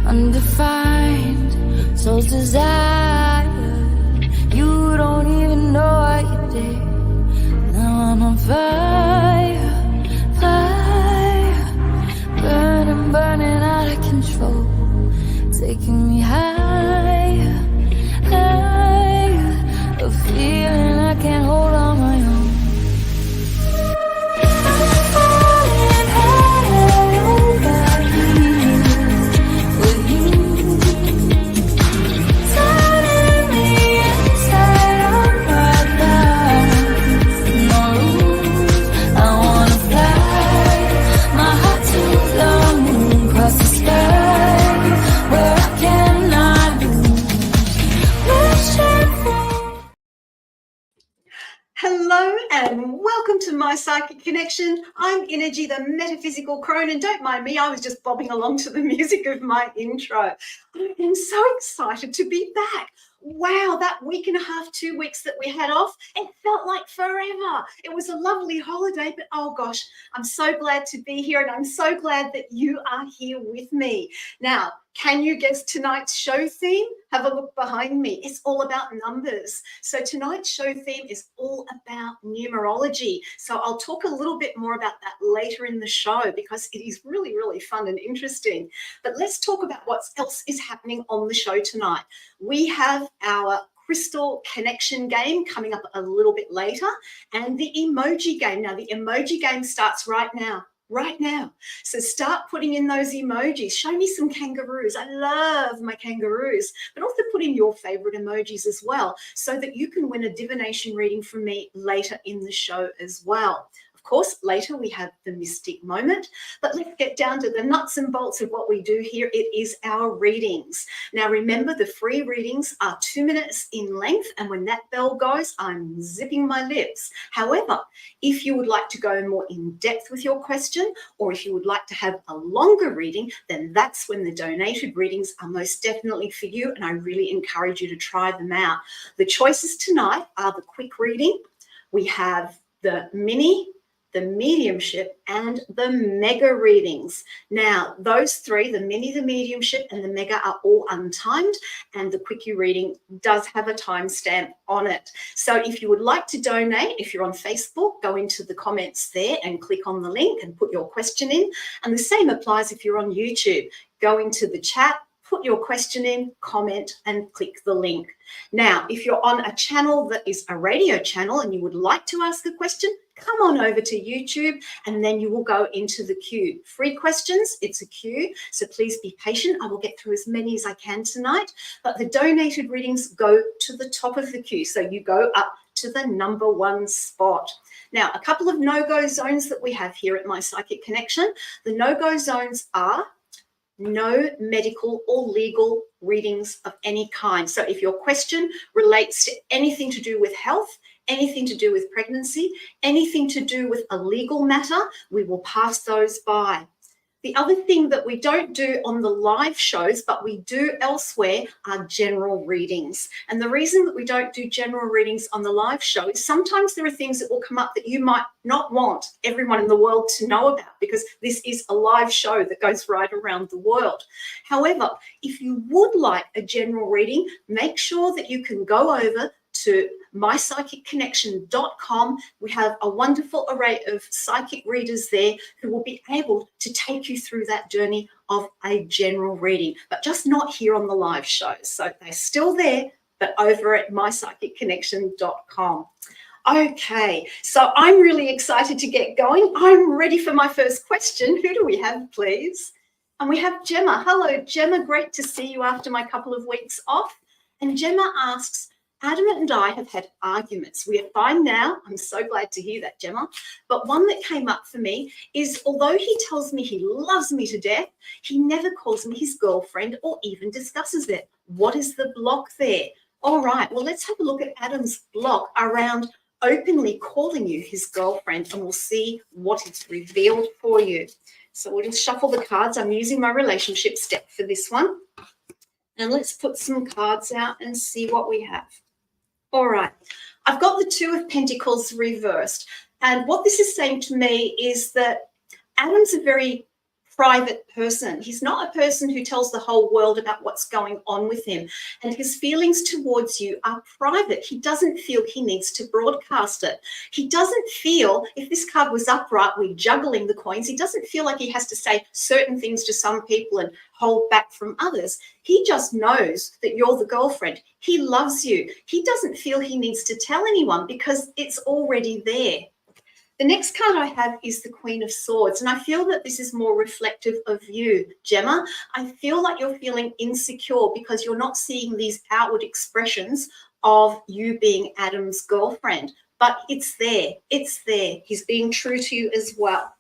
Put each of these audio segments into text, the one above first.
undefined, soul's desire. You don't even know what you did. Now I'm on fire, fire, burning, burning out of control, taking me higher, higher, a feeling I can't hold on my own. Hello and welcome to My Psychic Connection. I'm Innerji The Metaphysical Crone, and don't mind me, I was just bobbing along to the music of my intro. I am so excited to be back. Wow, that week and a half, 2 weeks that we had off, it felt like forever. It was a lovely holiday, but oh gosh, I'm so glad to be here, and I'm so glad that you are here with me. Now, can you guess tonight's show theme? Have a look behind me. It's all about numbers. So tonight's show theme is all about numerology. So I'll talk a little bit more about that later in the show because it is really, really fun and interesting. But let's talk about what else is happening on the show tonight. We have our crystal connection game coming up a little bit later, and the emoji game. Now, the emoji game starts right now. Right now. So start putting in those emojis. Show me some kangaroos. I love my kangaroos, but also put in your favorite emojis as well so that you can win a divination reading from me later in the show as well. Of course, later we have the mystic moment, but let's get down to the nuts and bolts of what we do here. It is our readings. Now, remember, the free readings are 2 minutes in length, and when that bell goes, I'm zipping my lips. However, if you would like to go more in depth with your question, or if you would like to have a longer reading, then that's when the donated readings are most definitely for you, and I really encourage you to try them out. The choices tonight are the quick reading. We have the mini, the mediumship, and the mega readings. Now, those three, the mini, the mediumship, and the mega, are all untimed, and the quickie reading does have a timestamp on it. So if you would like to donate, if you're on Facebook, go into the comments there and click on the link and put your question in. And the same applies if you're on YouTube. Go into the chat, put your question in, comment, and click the link. Now, if you're on a channel that is a radio channel and you would like to ask a question, come on over to YouTube and then you will go into the queue. Free questions, it's a queue, so please be patient. I will get through as many as I can tonight, but the donated readings go to the top of the queue, so you go up to the #1 spot. Now, a couple of no-go zones that we have here at My Psychic Connection. The no-go zones are no medical or legal readings of any kind. So if your question relates to anything to do with health, anything to do with pregnancy, anything to do with a legal matter, we will pass those by. The other thing that we don't do on the live shows, but we do elsewhere, are general readings. And the reason that we don't do general readings on the live show is sometimes there are things that will come up that you might not want everyone in the world to know about, because this is a live show that goes right around the world. However, if you would like a general reading, make sure that you can go over to mypsychicconnection.com. We have a wonderful array of psychic readers there who will be able to take you through that journey of a general reading, but just not here on the live show. So they're still there, but over at mypsychicconnection.com. Okay, so I'm really excited to get going. I'm ready for my first question. Who do we have, please? And we have Gemma. Hello, Gemma. Great to see you after my couple of weeks off. And Gemma asks, Adam and I have had arguments. We are fine now. I'm so glad to hear that, Gemma. But one that came up for me is, although he tells me he loves me to death, he never calls me his girlfriend or even discusses it. What is the block there? All right, well, let's have a look at Adam's block around openly calling you his girlfriend, and we'll see what is revealed for you. So we'll just shuffle the cards. I'm using my relationships deck for this one. And let's put some cards out and see what we have. All right, I've got the Two of Pentacles reversed. And what this is saying to me is that Adam's a very private person. He's not a person who tells the whole world about what's going on with him. And his feelings towards you are private. He doesn't feel he needs to broadcast it. He doesn't feel, if this card was upright, we're juggling the coins, he doesn't feel like he has to say certain things to some people and hold back from others. He just knows that you're the girlfriend. He loves you. He doesn't feel he needs to tell anyone because it's already there. The next card I have is the Queen of Swords, and I feel that this is more reflective of you, Gemma. I feel like you're feeling insecure because you're not seeing these outward expressions of you being Adam's girlfriend, but it's there. It's there. He's being true to you as well.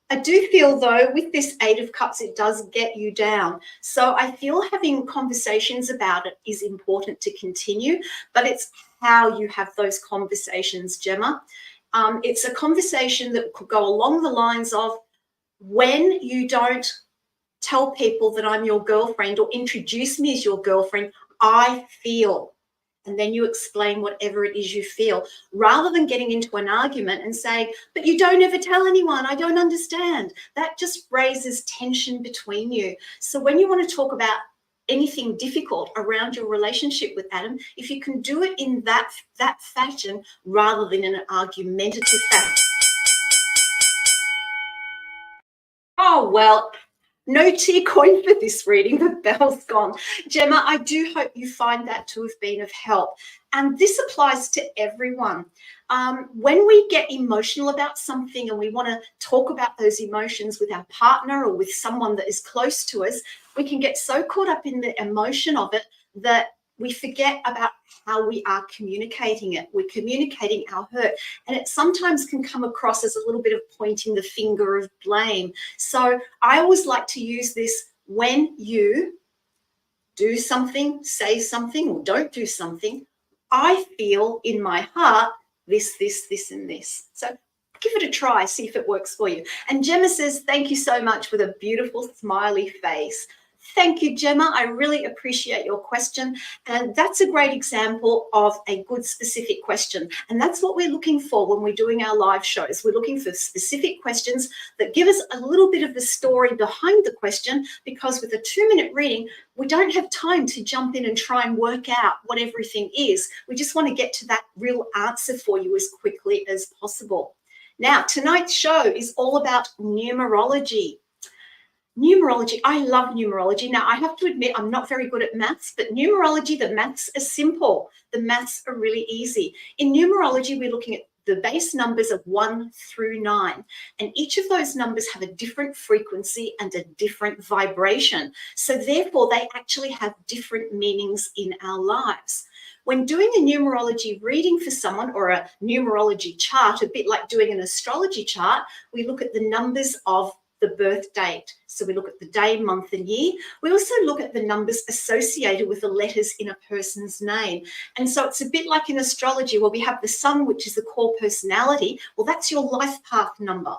I do feel, though, with this Eight of Cups, it does get you down. So I feel having conversations about it is important to continue, but it's how you have those conversations, Gemma. It's a conversation that could go along the lines of, when you don't tell people that I'm your girlfriend or introduce me as your girlfriend, I feel. And then you explain whatever it is you feel, rather than getting into an argument and saying, but you don't ever tell anyone, I don't understand. That just raises tension between you. So when you want to talk about anything difficult around your relationship with Adam, if you can do it in that fashion rather than in an argumentative fashion. Oh, well, no tear coin for this reading. The bell's gone. Gemma, I do hope you find that to have been of help. And this applies to everyone. When we get emotional about something and we want to talk about those emotions with our partner or with someone that is close to us, we can get so caught up in the emotion of it that we forget about how we are communicating it. We're communicating our hurt, and it sometimes can come across as a little bit of pointing the finger of blame. So I always like to use this when you do something, say something, or don't do something. I feel in my heart this, and this. So give it a try, see if it works for you. And Gemma says, thank you so much, with a beautiful smiley face. Thank you, Gemma. I really appreciate your question. And that's a great example of a good specific question. And that's what we're looking for when we're doing our live shows. We're looking for specific questions that give us a little bit of the story behind the question, because with a 2-minute reading, we don't have time to jump in and try and work out what everything is. We just want to get to that real answer for you as quickly as possible. Now, tonight's show is all about numerology. Numerology, I love numerology. Now, I have to admit, I'm not very good at maths, but numerology, the maths are simple. The maths are really easy. In numerology, we're looking at the base numbers of 1 through 9, and each of those numbers have a different frequency and a different vibration. So therefore, they actually have different meanings in our lives. When doing a numerology reading for someone, or a numerology chart, a bit like doing an astrology chart, we look at the numbers of the birth date. So we look at the day, month, and year. We also look at the numbers associated with the letters in a person's name. And so it's a bit like in astrology, where we have the sun, which is the core personality. Well, that's your life path number.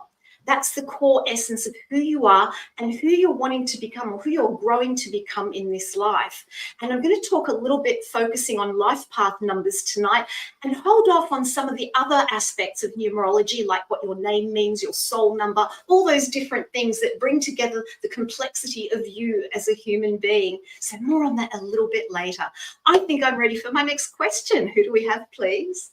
That's the core essence of who you are and who you're wanting to become, or who you're growing to become in this life. And I'm going to talk a little bit focusing on life path numbers tonight, and hold off on some of the other aspects of numerology, like what your name means, your soul number, all those different things that bring together the complexity of you as a human being. So more on that a little bit later. I think I'm ready for my next question. Who do we have, please?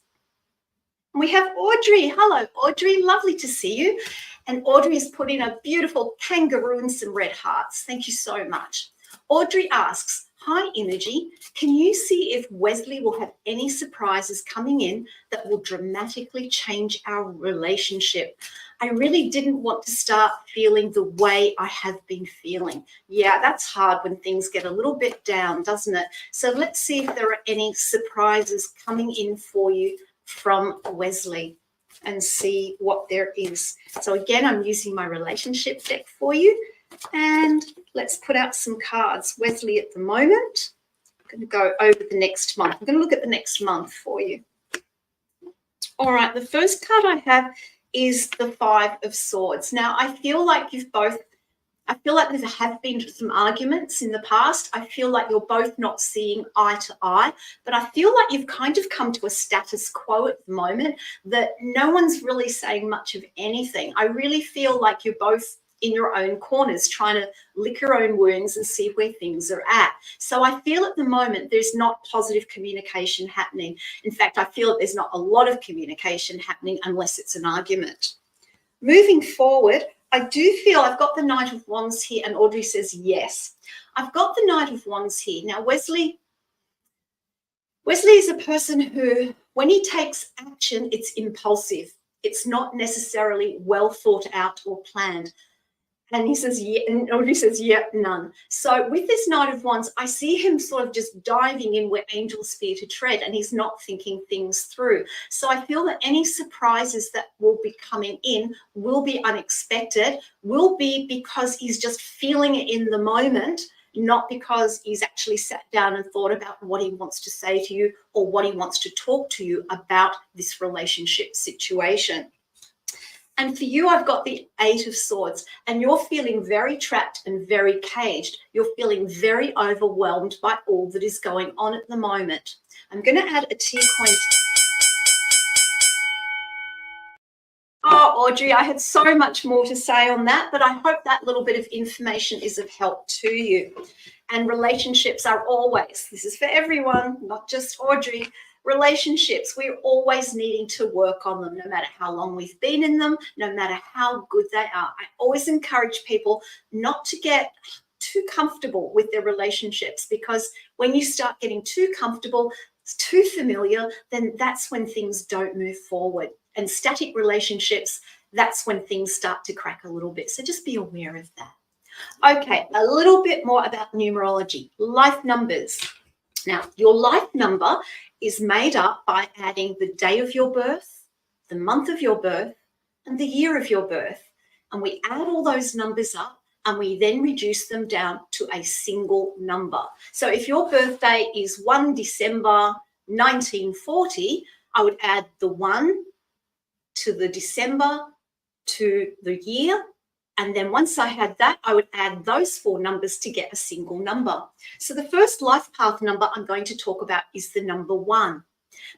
We have Audrey. Hello, Audrey. Lovely to see you. And Audrey has put in a beautiful kangaroo and some red hearts. Thank you so much. Audrey asks, hi, Innerji. Can you see if Wesley will have any surprises coming in that will dramatically change our relationship? I really didn't want to start feeling the way I have been feeling. Yeah, that's hard when things get a little bit down, doesn't it? So let's see if there are any surprises coming in for you from Wesley, and see what there is. So again, I'm using my relationship deck for you, and let's put out some cards. Wesley at the moment. I'm going to go over the next month. I'm going to look at the next month for you. All right, the first card I have is the Five of Swords. Now, I feel like there have been some arguments in the past. I feel like you're both not seeing eye to eye, but I feel like you've kind of come to a status quo at the moment, that no one's really saying much of anything. I really feel like you're both in your own corners, trying to lick your own wounds and see where things are at. So I feel at the moment there's not positive communication happening. In fact, I feel that there's not a lot of communication happening unless it's an argument. Moving forward, I do feel I've got the Knight of Wands here, and Audrey says yes. I've got the Knight of Wands here. Now, Wesley is a person who, when he takes action, it's impulsive. It's not necessarily well thought out or planned. And he says, yeah, and Audrey says, yeah, none. So with this Knight of Wands, I see him sort of just diving in where angels fear to tread, and he's not thinking things through. So I feel that any surprises that will be coming in will be unexpected, will be because he's just feeling it in the moment, not because he's actually sat down and thought about what he wants to say to you or what he wants to talk to you about this relationship situation. And for you, I've got the Eight of Swords, and you're feeling very trapped and very caged. You're feeling very overwhelmed by all that is going on at the moment. I'm going to add a tea coin. Oh, Audrey, I had so much more to say on that, but I hope that little bit of information is of help to you. And relationships are always, this is for everyone, not just Audrey, relationships, we're always needing to work on them, no matter how long we've been in them, no matter how good they are. I always encourage people not to get too comfortable with their relationships, because when you start getting too comfortable, too familiar, then that's when things don't move forward. And static relationships, that's when things start to crack a little bit. So just be aware of that. Okay, a little bit more about numerology, life numbers. Now, your life number is made up by adding the day of your birth, the month of your birth, and the year of your birth. And we add all those numbers up, and we then reduce them down to a single number. So if your birthday is 1 December 1940, I would add the 1 to the December to the year. And then once I had that, I would add those 4 numbers to get a single number. So the first life path number I'm going to talk about is the number 1.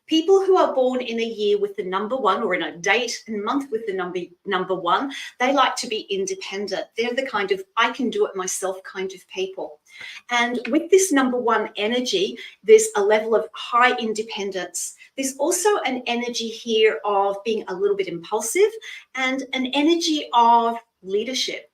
People who are born in a year with the number 1, or in a date and month with the number 1, they like to be independent. They're the kind of I can do it myself kind of people. And with this number 1 energy, there's a level of high independence. There's also an energy here of being a little bit impulsive, and an energy of leadership.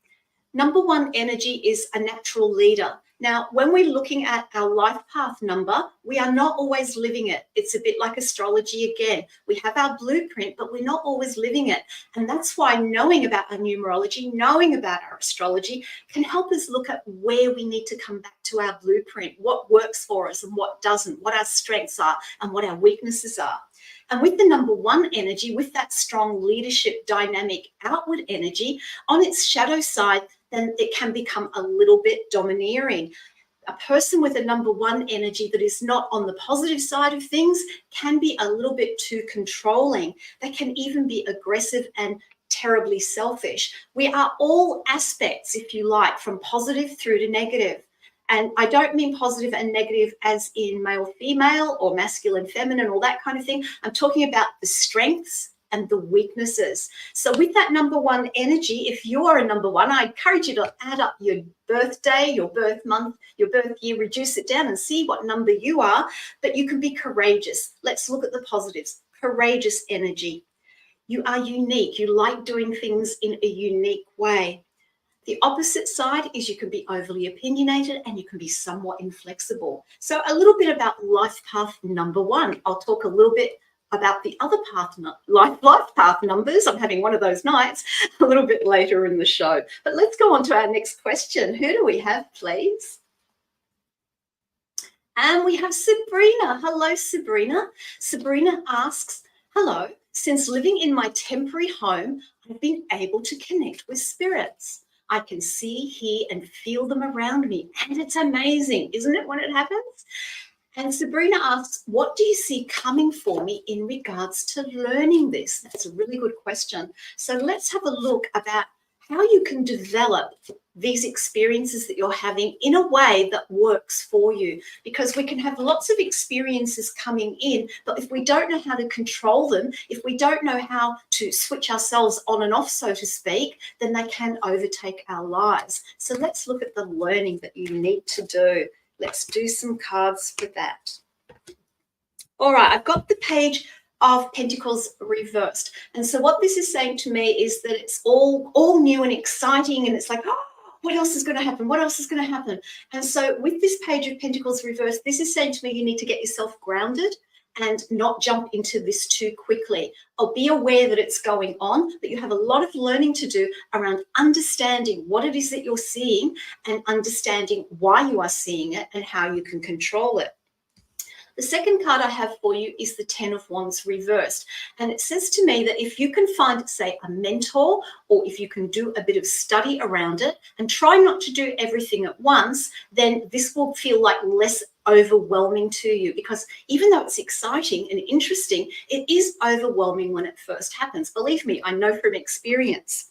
Number 1 energy is a natural leader. Now, when we're looking at our life path number, we are not always living it. It's a bit like astrology again. We have our blueprint, but we're not always living it. And that's why knowing about our numerology, knowing about our astrology can help us look at where we need to come back to our blueprint, what works for us and what doesn't, what our strengths are and what our weaknesses are. And with the number 1 energy, with that strong leadership, dynamic, outward energy, on its shadow side, then it can become a little bit domineering. A person with a number 1 energy that is not on the positive side of things can be a little bit too controlling. They can even be aggressive and terribly selfish. We are all aspects, if you like, from positive through to negative. And I don't mean positive and negative as in male, female, or masculine, feminine, all that kind of thing. I'm talking about the strengths and the weaknesses. So with that number 1 energy, if you're a number 1, I encourage you to add up your birthday, your birth month, your birth year, reduce it down and see what number you are. But you can be courageous. Let's look at the positives. Courageous energy. You are unique. You like doing things in a unique way. The opposite side is you can be overly opinionated and you can be somewhat inflexible. So a little bit about life path number 1. I'll talk a little bit about the other path, life path numbers. I'm having one of those nights a little bit later in the show. But let's go on to our next question. Who do we have, please? And we have Sabrina. Hello, Sabrina. Sabrina asks, hello, since living in my temporary home, I've been able to connect with spirits. I can see, hear, and feel them around me. And it's amazing, isn't it, when it happens? And Sabrina asks, what do you see coming for me in regards to learning this? That's a really good question. So let's have a look about how you can develop these experiences that you're having in a way that works for you. Because we can have lots of experiences coming in, but if we don't know how to control them, if we don't know how to switch ourselves on and off, so to speak, then they can overtake our lives. So let's look at the learning that you need to do. Let's do some cards for that. All right, I've got the Page of Pentacles reversed. And so what this is saying to me is that it's all new and exciting, and it's like, oh, what else is going to happen? What else is going to happen? And so with this Page of Pentacles reversed, this is saying to me you need to get yourself grounded and not jump into this too quickly. Or be aware that it's going on, but you have a lot of learning to do around understanding what it is that you're seeing and understanding why you are seeing it and how you can control it. The second card I have for you is the Ten of Wands reversed. And it says to me that if you can find, say, a mentor, or if you can do a bit of study around it and try not to do everything at once, then this will feel like less overwhelming to you. Because even though it's exciting and interesting, it is overwhelming when it first happens. Believe me, I know from experience.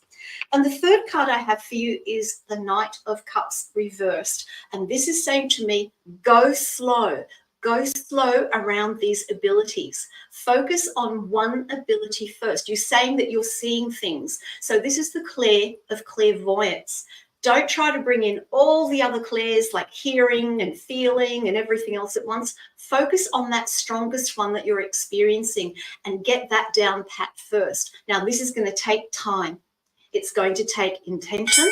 And the third card I have for you is the Knight of Cups reversed. And this is saying to me, go slow. Go slow around these abilities. Focus on one ability first. You're saying that you're seeing things. So this is the Claire of clairvoyance. Don't try to bring in all the other clairs like hearing and feeling and everything else at once. Focus on that strongest one that you're experiencing and get that down pat first. Now, this is going to take time. It's going to take intention.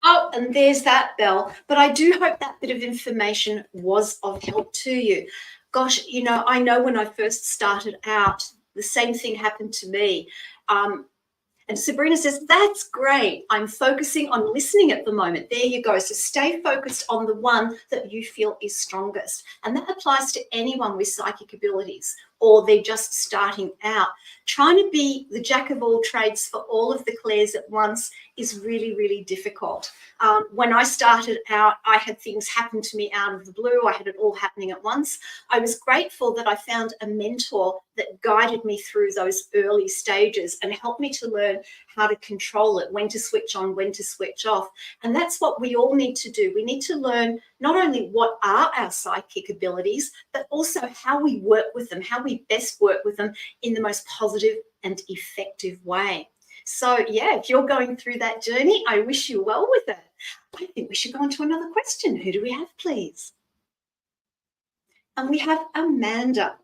Oh, and there's that bell. But I do hope that bit of information was of help to you. Gosh, you know, I know when I first started out, the same thing happened to me. And Sabrina says, that's great. I'm focusing on listening at the moment. There you go. So stay focused on the one that you feel is strongest. And that applies to anyone with psychic abilities, or they're just starting out. Trying to be the jack of all trades for all of the clairs at once is really, really difficult. When I started out, I had things happen to me out of the blue. I had it all happening at once. I was grateful that I found a mentor that guided me through those early stages and helped me to learn how to control it, when to switch on, when to switch off. And that's what we all need to do. We need to learn not only what are our psychic abilities, but also how we work with them, how we best work with them in the most positive and effective way. So, yeah, if you're going through that journey, I wish you well with it. I think we should go on to another question. Who do we have, please? And we have Amanda.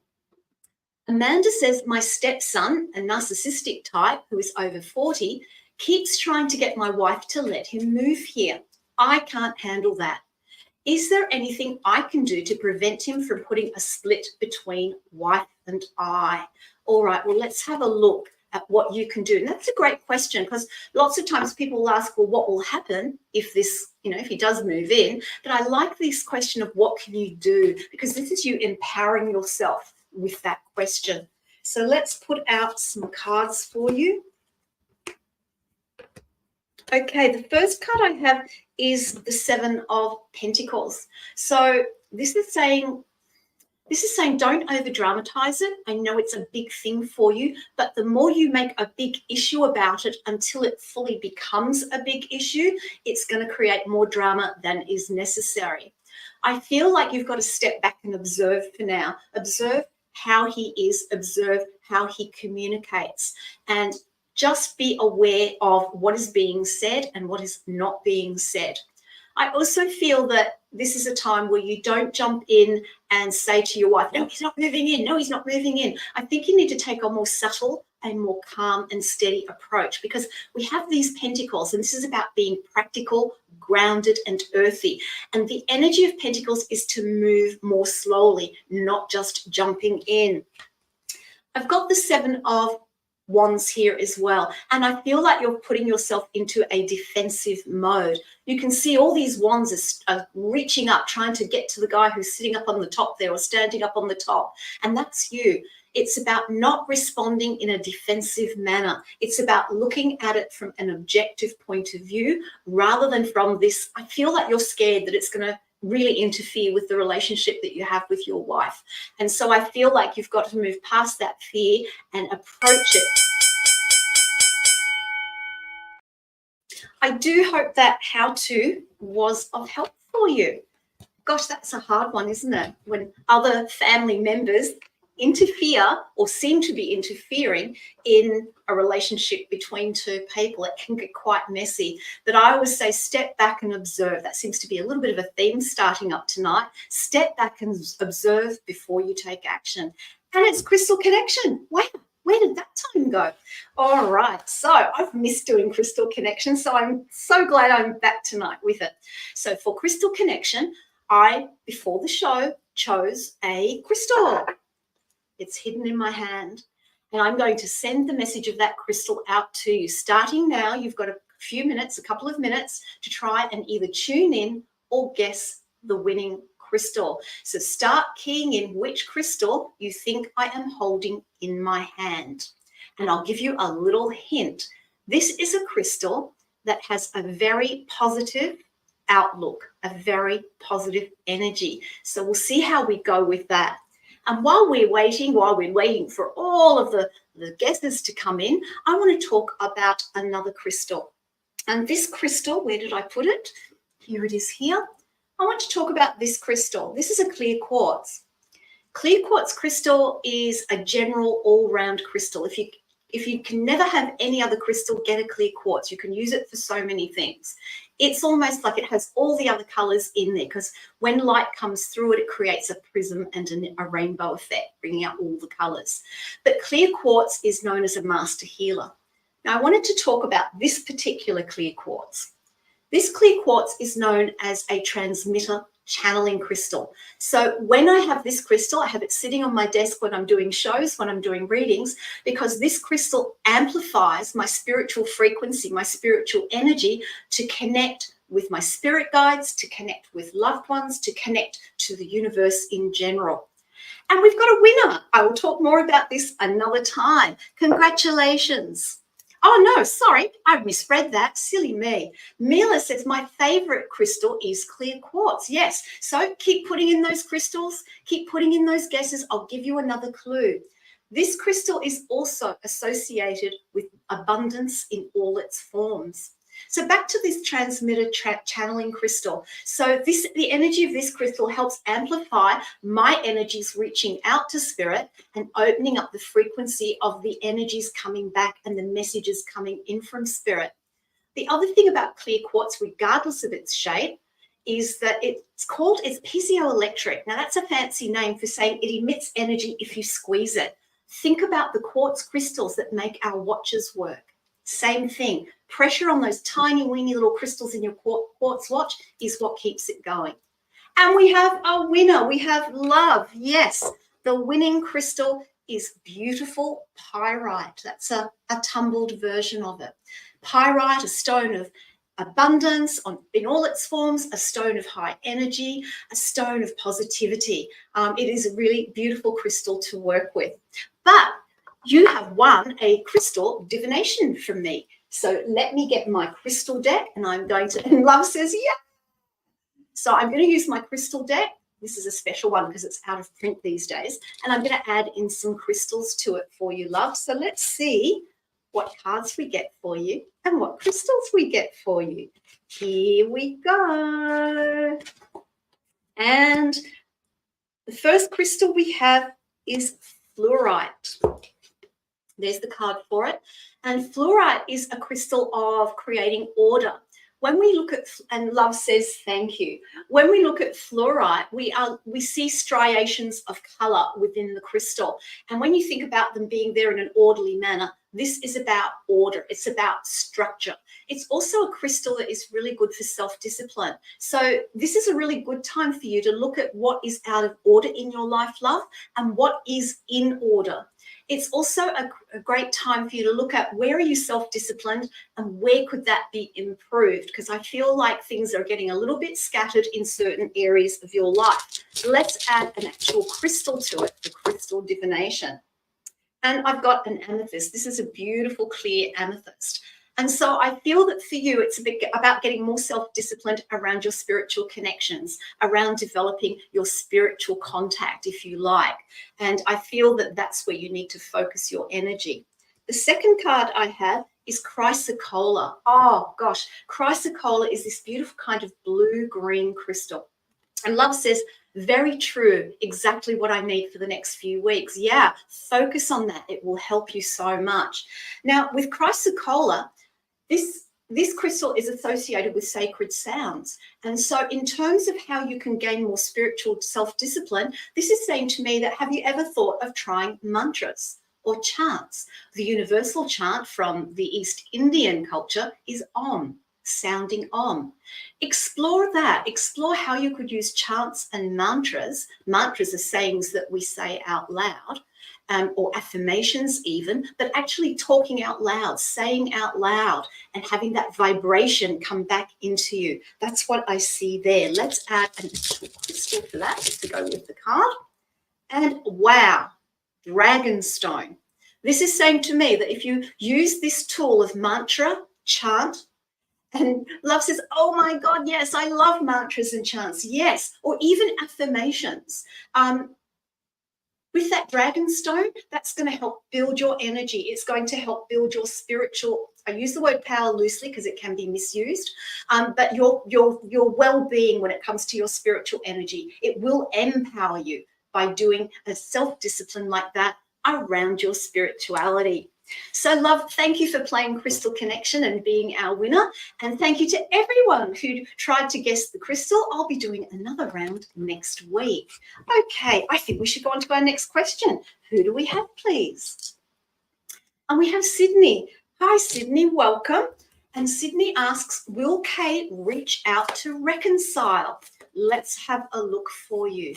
Amanda says, my stepson, a narcissistic type who is over 40, keeps trying to get my wife to let him move here. I can't handle that. Is there anything I can do to prevent him from putting a split between wife and I? All right, well, let's have a look at what you can do. And that's a great question, because lots of times people will ask, well, what will happen if this, you know, if he does move in? But I like this question of what can you do, because this is you empowering yourself with that question. So let's put out some cards for you. Okay, the first card I have is the Seven of Pentacles. So this is saying don't over dramatize it. I know it's a big thing for you, but the more you make a big issue about it until it fully becomes a big issue, it's going to create more drama than is necessary. I feel like you've got to step back and observe for now. Observe how he is, observe how he communicates, and just be aware of what is being said and what is not being said. I also feel that this is a time where you don't jump in and say to your wife, no, he's not moving in. No, he's not moving in. I think you need to take a more subtle and more calm and steady approach, because we have these pentacles, and this is about being practical, grounded, and earthy. And the energy of pentacles is to move more slowly, not just jumping in. I've got the Seven of Wands here as well, and I feel like you're putting yourself into a defensive mode. You can see all these wands are reaching up, trying to get to the guy who's sitting up on the top there or standing up on the top, and that's you. It's about not responding in a defensive manner. It's about looking at it from an objective point of view rather than from this, I feel like you're scared that it's going to really interfere with the relationship that you have with your wife. And so I feel like you've got to move past that fear and approach it I do hope that how-to was of help for you. Gosh, that's a hard one, isn't it? When other family members interfere or seem to be interfering in a relationship between two people, it can get quite messy. But I always say step back and observe. That seems to be a little bit of a theme starting up tonight. Step back and observe before you take action. And it's crystal connection. Wow, where did that time go? All right, so I've missed doing crystal connection, so I'm so glad I'm back tonight with it. So for crystal connection, I, before the show, chose a crystal. It's hidden in my hand, and I'm going to send the message of that crystal out to you. Starting now, you've got a few minutes, a couple of minutes to try and either tune in or guess the winning crystal. So start keying in which crystal you think I am holding in my hand. And I'll give you a little hint. This is a crystal that has a very positive outlook, a very positive energy. So we'll see how we go with that. And while we're waiting for all of the guesses to come in, I want to talk about another crystal. And this crystal, where did I put it? Here it is here. I want to talk about this crystal. This is a clear quartz. Clear quartz crystal is a general all-round crystal. If you can never have any other crystal, get a clear quartz. You can use it for so many things. It's almost like it has all the other colors in there, because when light comes through it, it creates a prism and a rainbow effect, bringing out all the colors. But clear quartz is known as a master healer. Now, I wanted to talk about this particular clear quartz. This clear quartz is known as a transmitter channeling crystal. So when I have this crystal, I have it sitting on my desk when I'm doing shows, when I'm doing readings, because this crystal amplifies my spiritual frequency, my spiritual energy, to connect with my spirit guides, to connect with loved ones, to connect to the universe in general. And we've got a winner. I will talk more about this another time. Congratulations. Oh, no, sorry, I've misread that. Silly me. Mila says my favorite crystal is clear quartz. Yes, so keep putting in those crystals, keep putting in those guesses. I'll give you another clue. This crystal is also associated with abundance in all its forms. So back to this transmitter channeling crystal. So the energy of this crystal helps amplify my energies reaching out to spirit and opening up the frequency of the energies coming back and the messages coming in from spirit. The other thing about clear quartz, regardless of its shape, is that it's piezoelectric. Now, that's a fancy name for saying it emits energy if you squeeze it. Think about the quartz crystals that make our watches work. Same thing. Pressure on those tiny, weeny little crystals in your quartz watch is what keeps it going. And we have a winner. We have love. Yes, the winning crystal is beautiful pyrite. That's a tumbled version of it. Pyrite, a stone of abundance in all its forms, a stone of high energy, a stone of positivity. It is a really beautiful crystal to work with. But you have won a crystal divination from me. So let me get my crystal deck, and I'm going to, and Love says, yeah. So I'm going to use my crystal deck. This is a special one because it's out of print these days. And I'm going to add in some crystals to it for you, Love. So let's see what cards we get for you and what crystals we get for you. Here we go. And the first crystal we have is fluorite. There's the card for it. And fluorite is a crystal of creating order. When we look at, and Love says thank you, when we look at fluorite, we see striations of color within the crystal. And when you think about them being there in an orderly manner, this is about order. It's about structure. It's also a crystal that is really good for self-discipline. So this is a really good time for you to look at what is out of order in your life, Love, and what is in order. It's also a great time for you to look at where are you self-disciplined and where could that be improved, because I feel like things are getting a little bit scattered in certain areas of your life. Let's add an actual crystal to it, the crystal divination. And I've got an amethyst. This is a beautiful clear amethyst. And so I feel that for you, it's a bit about getting more self-disciplined around your spiritual connections, around developing your spiritual contact, if you like. And I feel that that's where you need to focus your energy. The second card I have is chrysocolla. Oh gosh, chrysocolla is this beautiful kind of blue-green crystal. And love says, very true, exactly what I need for the next few weeks. Yeah, focus on that. It will help you so much. Now, with chrysocolla, this crystal is associated with sacred sounds. And so in terms of how you can gain more spiritual self-discipline, this is saying to me that, have you ever thought of trying mantras or chants? The universal chant from the East Indian culture is Om, sounding Om. Explore that. Explore how you could use chants and mantras. Mantras are sayings that we say out loud, or affirmations even, but actually talking out loud, saying out loud, and having that vibration come back into you. That's what I see there. Let's add an actual crystal for that to go with the card. And wow, Dragonstone. This is saying to me that if you use this tool of mantra, chant, and love says, oh my God, yes, I love mantras and chants. Yes, or even affirmations. With that Dragonstone, that's going to help build your energy. It's going to help build your spiritual, I use the word power loosely because it can be misused, but your well-being when it comes to your spiritual energy. It will empower you by doing a self-discipline like that around your spirituality. So love, thank you for playing Crystal Connection and being our winner. And thank you to everyone who tried to guess the crystal. I'll be doing another round next week. Okay, I think we should go on to our next question. Who do we have, please? And we have Sydney. Hi, Sydney, welcome. And Sydney asks, will Kate reach out to reconcile? Let's have a look for you.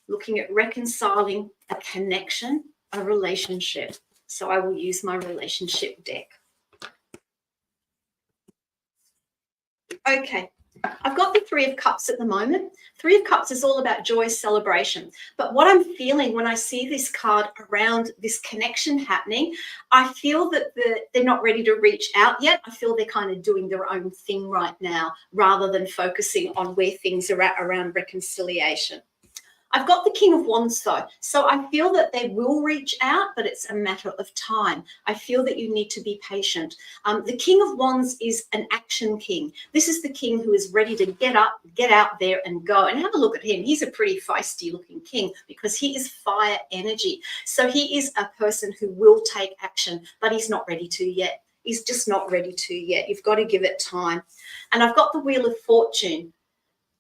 Looking at reconciling a connection, a relationship. So I will use my relationship deck. Okay, I've got the Three of Cups at the moment. Three of Cups is all about joy, celebration. But what I'm feeling when I see this card around this connection happening, I feel that they're not ready to reach out yet. I feel they're kind of doing their own thing right now rather than focusing on where things are at around reconciliation. I've got the King of Wands though, so I feel that they will reach out, but it's a matter of time. I feel that you need to be patient. The King of Wands is an action king. This is the king who is ready to get up, get out there and go. And have a look at him. He's a pretty feisty looking king because he is fire energy. So he is a person who will take action, but he's not ready to yet. He's just not ready to yet. You've got to give it time. And I've got the Wheel of Fortune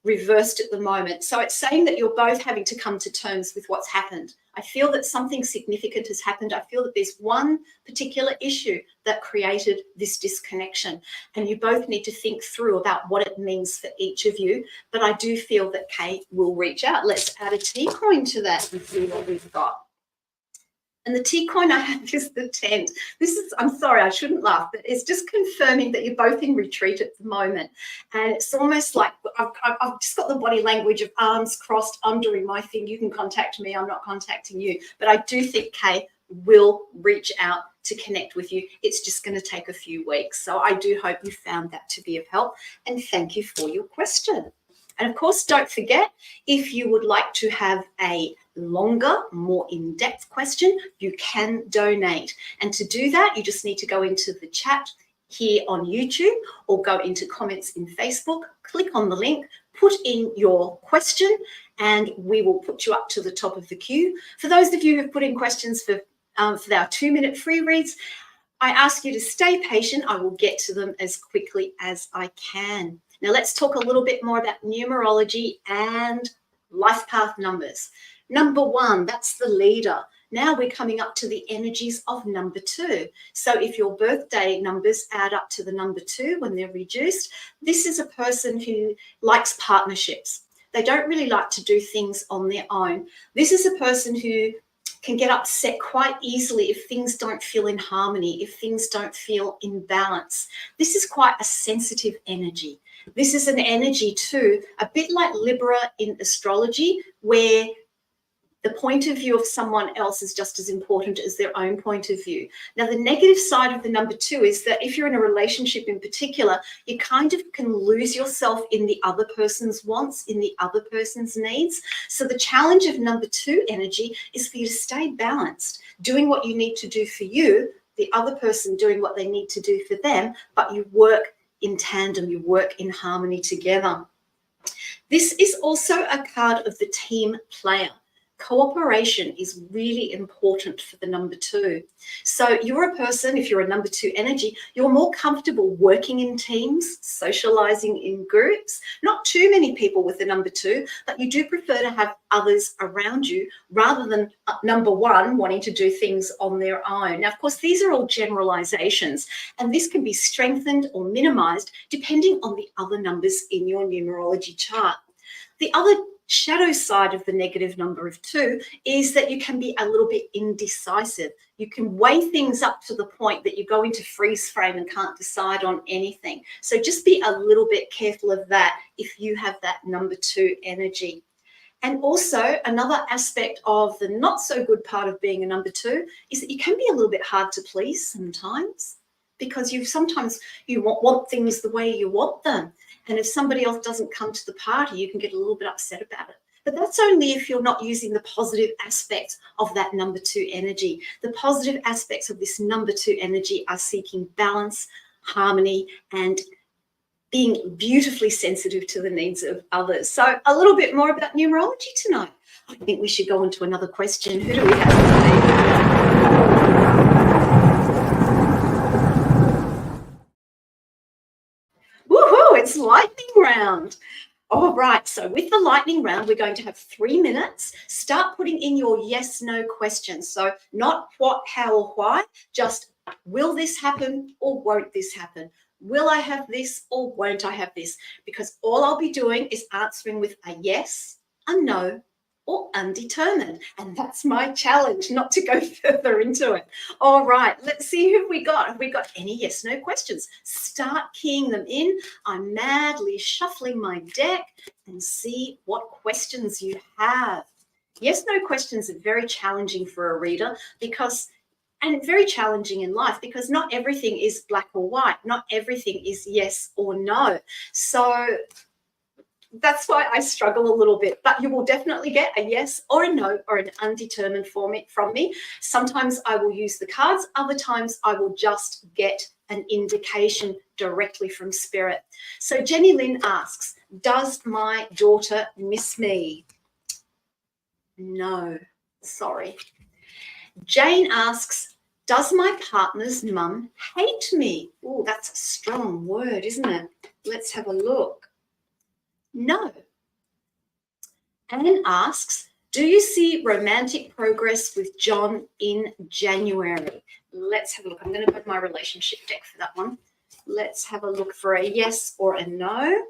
reversed at the moment. So it's saying that you're both having to come to terms with what's happened. I feel that something significant has happened. I feel that there's one particular issue that created this disconnection, and you both need to think through about what it means for each of you. But I do feel that Kate will reach out. Let's add a T coin to that and see what we've got. And the T coin I have is the 10. This is, I'm sorry, I shouldn't laugh, but it's just confirming that you're both in retreat at the moment. And it's almost like I've just got the body language of arms crossed. I'm doing my thing. You can contact me. I'm not contacting you. But I do think Kay will reach out to connect with you. It's just going to take a few weeks. So I do hope you found that to be of help. And thank you for your question. And of course, don't forget, if you would like to have a longer, more in-depth question, you can donate. And to do that, you just need to go into the chat here on YouTube or go into comments in Facebook, click on the link, put in your question, and we will put you up to the top of the queue. For those of you who have put in questions for our 2-minute free reads, I ask you to stay patient. I will get to them as quickly as I can. Now let's talk a little bit more about numerology and life path numbers. Number 1, that's the leader. Now we're coming up to the energies of number 2. So if your birthday numbers add up to the number 2 when they're reduced, this is a person who likes partnerships. They don't really like to do things on their own. This is a person who can get upset quite easily if things don't feel in harmony, if things don't feel in balance. This is quite a sensitive energy. This is an energy too, a bit like Libra in astrology, where the point of view of someone else is just as important as their own point of view. Now, the negative side of the number 2 is that if you're in a relationship in particular, you kind of can lose yourself in the other person's wants, in the other person's needs. So the challenge of number 2 energy is for you to stay balanced, doing what you need to do for you. the other person doing what they need to do for them, but you work in tandem, you work in harmony together. This is also a card of the team player. Cooperation is really important for the number 2. So you're a person, if you're a number 2 energy, you're more comfortable working in teams, socializing in groups. Not too many people with the number 2, but you do prefer to have others around you rather than number 1 wanting to do things on their own. Now, of course, these are all generalizations, and this can be strengthened or minimized depending on the other numbers in your numerology chart. The other shadow side of the negative number of 2 is that you can be a little bit indecisive. You can weigh things up to the point that you go into freeze frame and can't decide on anything. So just be a little bit careful of that if you have that number 2 energy. And also another aspect of the not so good part of being a number 2 is that you can be a little bit hard to please sometimes, because you want things the way you want them. And if somebody else doesn't come to the party, you can get a little bit upset about it. But that's only if you're not using the positive aspects of that number 2 energy. The positive aspects of this number 2 energy are seeking balance, harmony, and being beautifully sensitive to the needs of others. So a little bit more about numerology tonight. I think we should go on to another question. Who do we have today? Woohoo, it's lightning round. All right, so with the lightning round, we're going to have 3 minutes. Start putting in your yes, no questions. So not what, how, or why, just will this happen or won't this happen? Will I have this or won't I have this? Because all I'll be doing is answering with a yes, a no, or undetermined. And that's my challenge, not to go further into it. All right, let's see who we got. Have we got any yes, no questions? Start keying them in. I'm madly shuffling my deck and see what questions you have. Yes, no questions are very challenging for a reader and very challenging in life, because not everything is black or white. Not everything is yes or no. So that's why I struggle a little bit, but you will definitely get a yes or a no or an undetermined from me. Sometimes I will use the cards. Other times I will just get an indication directly from spirit. So Jenny Lynn asks, does my daughter miss me? No, sorry. Jane asks, does my partner's mum hate me? Oh, that's a strong word, isn't it? Let's have a look. No. Anne asks, do you see romantic progress with John in January? Let's have a look. I'm going to put my relationship deck for that one. Let's have a look for a yes or a no.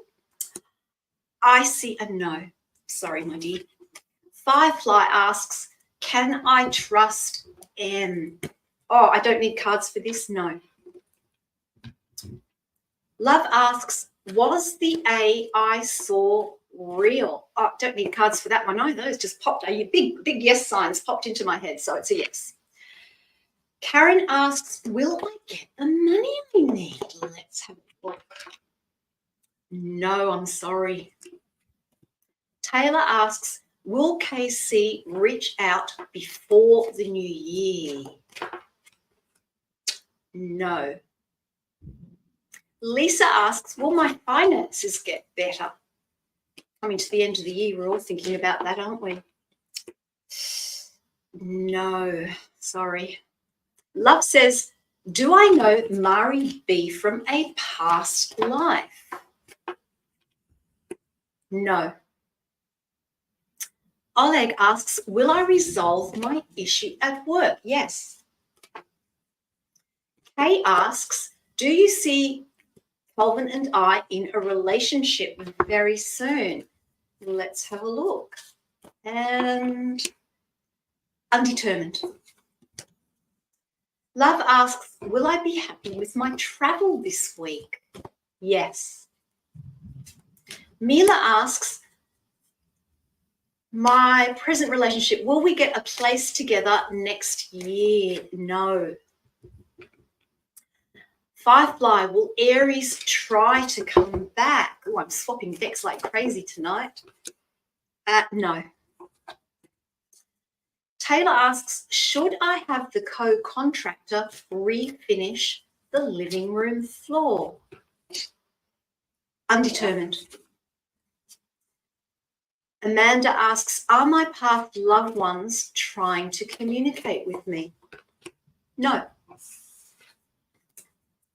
I see a no. Sorry, my dear. Firefly asks, can I trust M? Oh, I don't need cards for this. No. Love asks, was the A I saw real? Oh, don't need cards for that one. No, those just popped. Big yes signs popped into my head, so it's a yes. Karen asks, will I get the money I need? Let's have a look. No, I'm sorry. Taylor asks, will KC reach out before the new year? No. Lisa asks, will my finances get better? Coming to the end of the year, we're all thinking about that, aren't we? No, sorry. Love says, do I know Mari B from a past life? No. Oleg asks, will I resolve my issue at work? Yes. Kay asks, do you see Calvin and I in a relationship very soon? Let's have a look. And undetermined. Love asks, will I be happy with my travel this week? Yes. Mila asks, my present relationship, will we get a place together next year? No. Firefly, will Aries try to come back? Oh, I'm swapping decks like crazy tonight. No. Taylor asks, should I have the co-contractor refinish the living room floor? Undetermined. Amanda asks, are my past loved ones trying to communicate with me? No.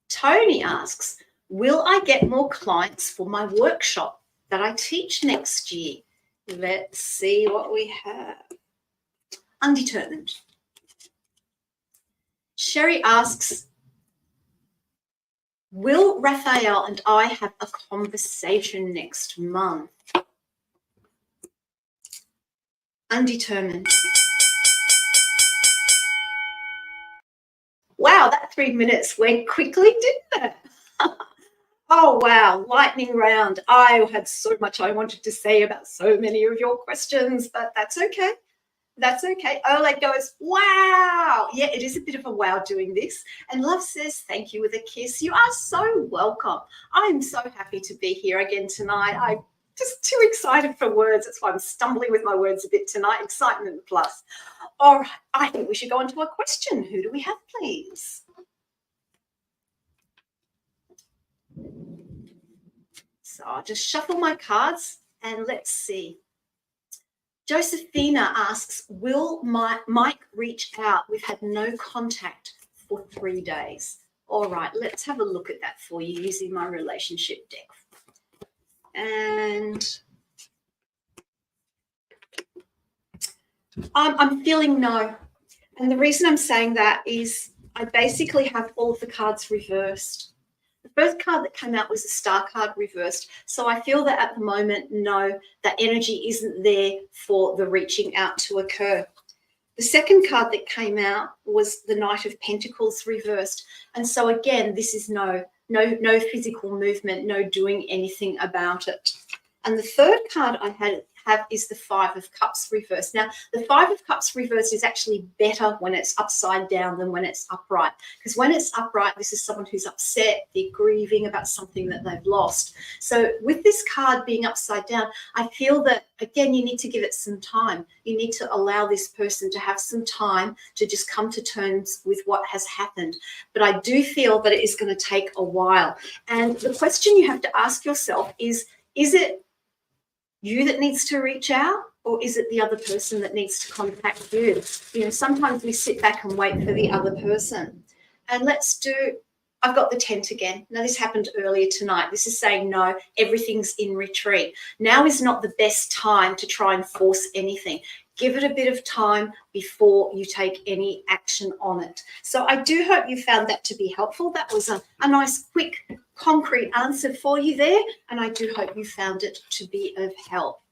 Tony asks, will I get more clients for my workshop that I teach next year? Let's see what we have. Undetermined. Sherry asks, will Raphael and I have a conversation next month? Undetermined. Wow, that 3 minutes went quickly, didn't it? Oh, wow, lightning round. I had so much I wanted to say about so many of your questions, but that's okay. That's okay. Oleg goes, wow. Yeah, it is a bit of a wow doing this. And Love says, thank you with a kiss. You are so welcome. I'm so happy to be here again tonight. I'm just too excited for words. That's why I'm stumbling with my words a bit tonight. Excitement plus. All right, I think we should go on to a question. Who do we have, please? So I'll just shuffle my cards and let's see. Josephina asks, will Mike reach out? We've had no contact for 3 days. All right, let's have a look at that for you using my relationship deck. And I'm feeling no. And the reason I'm saying that is I basically have all of the cards reversed. The first card that came out was the star card reversed. So I feel that at the moment, no, that energy isn't there for the reaching out to occur. The second card that came out was the Knight of Pentacles reversed. And so again, this is no physical movement, no doing anything about it. And the third card I have is the Five of Cups reversed. Now, the Five of Cups reversed is actually better when it's upside down than when it's upright. Because when it's upright, this is someone who's upset, they're grieving about something that they've lost. So with this card being upside down, I feel that, again, you need to give it some time. You need to allow this person to have some time to just come to terms with what has happened. But I do feel that it is going to take a while. And the question you have to ask yourself is it you that needs to reach out, or is it the other person that needs to contact you? You know, sometimes we sit back and wait for the other person. And let's do, I've got the tent again. Now, this happened earlier tonight. This is saying no, everything's in retreat. Now is not the best time to try and force anything. Give it a bit of time before you take any action on it. So I do hope you found that to be helpful. That was a nice, quick, concrete answer for you there. And I do hope you found it to be of help.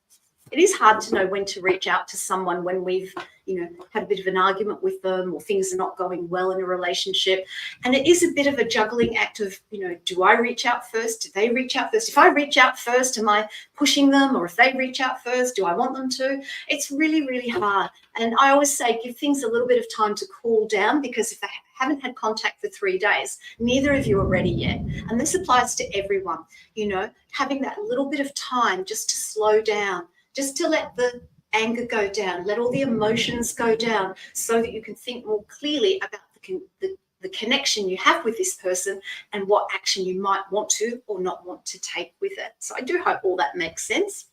It is hard to know when to reach out to someone when we've, had a bit of an argument with them or things are not going well in a relationship. And it is a bit of a juggling act of, do I reach out first? Do they reach out first? If I reach out first, am I pushing them? Or if they reach out first, do I want them to? It's really, really hard. And I always say give things a little bit of time to cool down, because if they haven't had contact for 3 days, neither of you are ready yet. And this applies to everyone, having that little bit of time just to slow down, just to let the anger go down, let all the emotions go down, so that you can think more clearly about the connection you have with this person and what action you might want to or not want to take with it. So I do hope all that makes sense.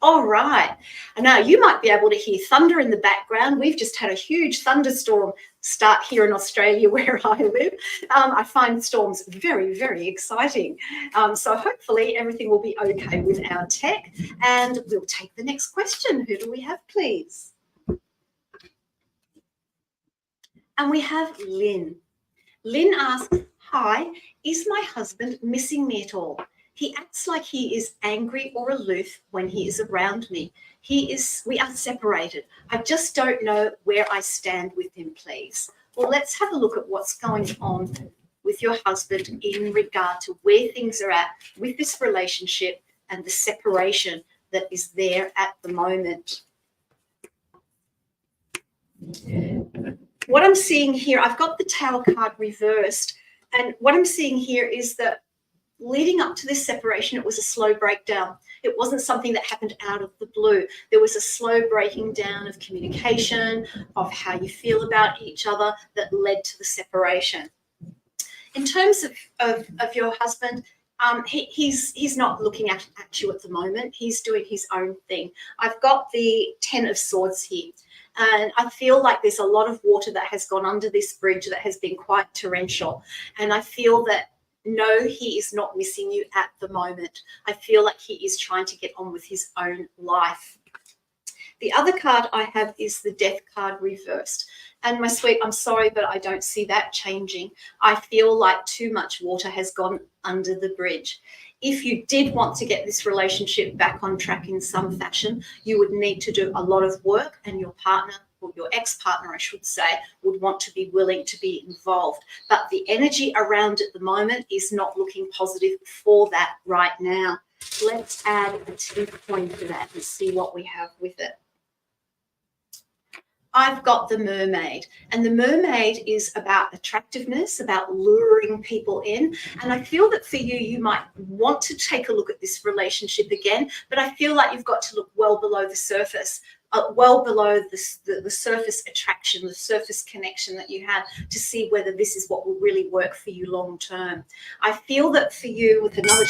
All right. And now you might be able to hear thunder in the background. We've just had a huge thunderstorm start here in Australia where I live. I find storms very, very exciting. So hopefully everything will be okay with our tech. And we'll take the next question. Who do we have, please? And we have Lynn. Lynn asks, hi, is my husband missing me at all? He acts like he is angry or aloof when he is around me. We are separated. I just don't know where I stand with him, please. Well, let's have a look at what's going on with your husband in regard to where things are at with this relationship and the separation that is there at the moment. What I'm seeing here, I've got the Tower card reversed, and what I'm seeing here is that leading up to this separation, it was a slow breakdown. It wasn't something that happened out of the blue. There was a slow breaking down of communication, of how you feel about each other, that led to the separation. In terms of your husband, he's not looking at you at the moment. He's doing his own thing. I've got the 10 of Swords here. And I feel like there's a lot of water that has gone under this bridge that has been quite torrential. And I feel that, no, he is not missing you at the moment. I feel like he is trying to get on with his own life. The other card I have is the Death card reversed. And my sweet, I'm sorry, but I don't see that changing. I feel like too much water has gone under the bridge. If you did want to get this relationship back on track in some fashion, you would need to do a lot of work, and your partner, or your ex-partner, I should say, would want to be willing to be involved. But the energy around at the moment is not looking positive for that right now. Let's add a 10 point to that and see what we have with it. I've got the Mermaid, and the Mermaid is about attractiveness, about luring people in. And I feel that for you, you might want to take a look at this relationship again, but I feel like you've got to look well below the surface, well below the surface attraction, the surface connection that you have, to see whether this is what will really work for you long term. I feel that for you, with another...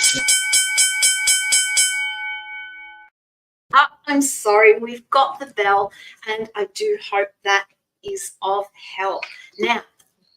I'm sorry, we've got the bell, and I do hope that is of help. Now,